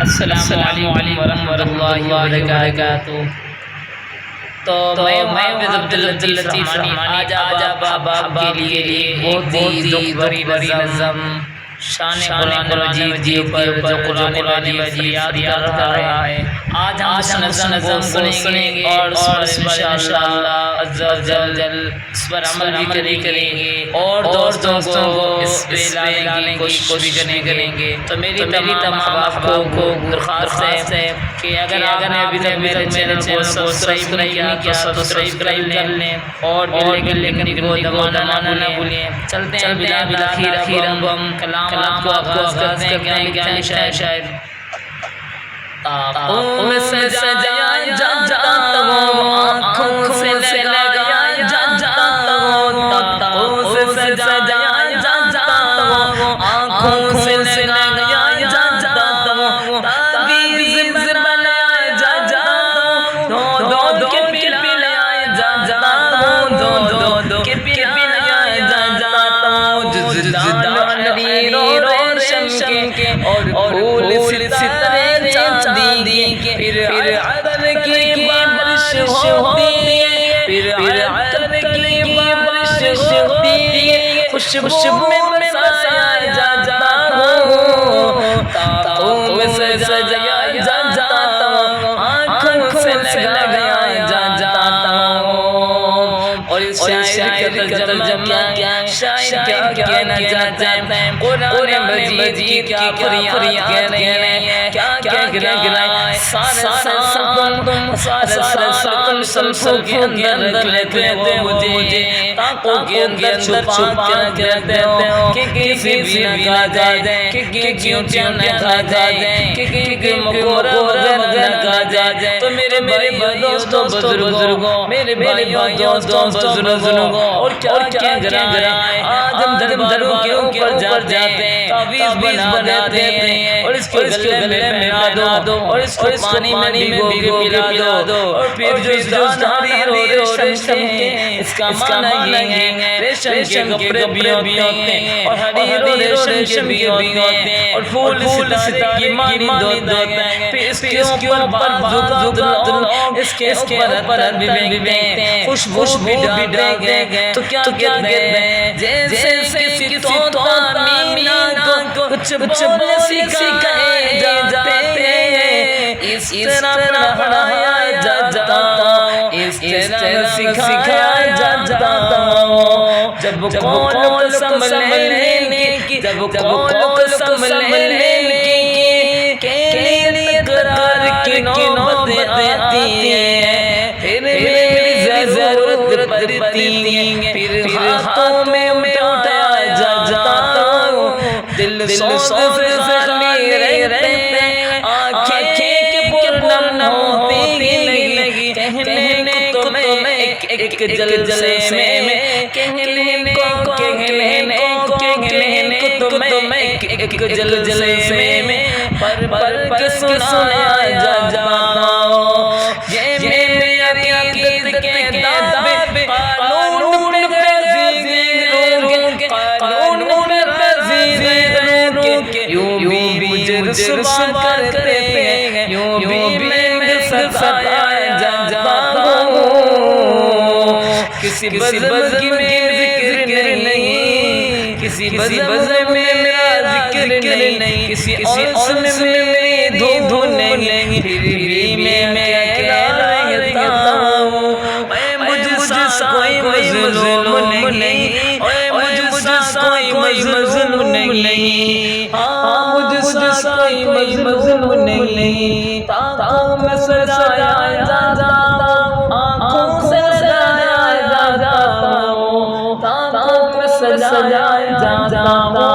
السلام علیکم ورحمۃ اللہ وبرکاتہ۔ تو میں عبداللطیف رحمانی آج آپ کے لیے بہت ہی بڑی نظم شان قرآن مجید پر جو قرآن مجید یاد کر رہا ہے، آج ہم اس نظم کو سنیں گے اور اس پر انشاءاللہ عز و جل اس پر عمل بھی کریں گے اور دوستوں کو اس پہ لانے کی کوشش کریں گے۔ تو میری تمام احباب کو درخواست ہے کہ اگر آپ نے ابھی تک میرے چینل کو سبسکرائب نہیں کیا تو سبسکرائب کر لیں اور بیل کو دبانا نہ بھولیں۔ چلتے ہیں بلا خیر ہم کلام کو آغاز کرتے ہیں۔ کیا شاعر طاقوں میں سجایا جاتا ہوں، آنکھوں سے لگایا جاتا ہوں، طاقوں سے سجایا جاتا ہوں، آنکھوں سے لگایا جاتا ہوں، تعویذ بنایا جاتا ہوں، دو کے پلایا جاتا ہوں، دو کے پلایا جاتا ہوں، جزدان حریر و ریشم کے اور پھول ستارے چاندی کے، پھر عطر کی بارش ہوتی ہے، پھر عطر کی بارش ہوتی ہے، خوشبو میں بسایا جاتا ہوں، طاقوں میں سجایا جاتا ہوں، آنکھوں سے لگایا جاتا ہوں۔ اور اس شاعر کا ترجمہ کیا ہے، شاعر کیا کہنا چاہتا ہے، قرآن مجید کی کیا فریاد کہہ رہے ہیں، کیا کہہ رہا ہے، سارے سال صلفوں کے اندر رکھ لیتے ہو مجھے، طاقوں کے اندر چھپا کے رکھ دیتے ہو کہ کسی بھی نہ کھا جائے، کہ چیونٹیاں نہ کھا جائے، کہ مکور نہ کھا جائے۔ تو میرے دوستوں بزرگوں، میرے بھائیوں دوستوں بزرگوں، اور کیا کہہ رہا ہے، آج ہم درباروں کے اوپر جاتے ہیں، تعویذ بنا دیتے ہیں، اور اس کو گلے میں ملا دو، اور اس کو پانی میں بھگو کے پلا دو، اور پھر جو حریر و ریشم کے، اس کا معنی یہ ہے ریشم کے کپڑے بھی ہوتے ہیں، اور حریر و ریشم کے بھی ہوتے ہیں، اور پھول ستارے کی مانی ہوتا ہے، پھر اس کے اوپر بعض لوگ اس کے اوپر بھی بیٹھتے ہیں، خوشبو بھی ڈالتے ہیں۔ تو کیا کہتے ہیں، جیسے کسی طوطا مینا کو کچھ بولنے سکھائے جاتے ہیں، اس طرح پڑھایا جاتا ہوں، اس طرح سکھایا جاتا ہوں۔ جب قول سنبھلنے کی، جب قول سنبھلنے کے لیے قرار کی نوبت آتی ہے، پھر میری ضرورت پڑتی ہے، پھر ہاتھوں میں اٹھایا جاتا ہوں، دل سوز خالی رہتے ہیں، آنکھیں پرنم ہوتی لگی، کہنے کو تمہیں ایک جلسے میں، کہنے کو تمہیں ایک جلسے میں پر کے سنایا جاتا ہوں۔ یہ میری عقیدت کے دعوے، قانون پذیر کے، یوں بھی مجھے رسوا کرتے ہیں، یوں بھی میں ستایا جاتا ہوں۔ کسی بز میں ذکر نہیں، کسی بز میں میرا ذکر نہیں، کسی اور میں میری دھن نہیں، پھر بھی میں کہلاتا ہوں، مجھ سا کوئی مظلوم نہیں، مجھ سا کوئی مظلوم نہیں، مجھ سا کوئی مظلوم نہیں۔ طاقوں میں سجایا جاتا ہوں، آنکھوں سے سجایا جاتا ہوں، طاقوں میں سجایا جاتا ہوں،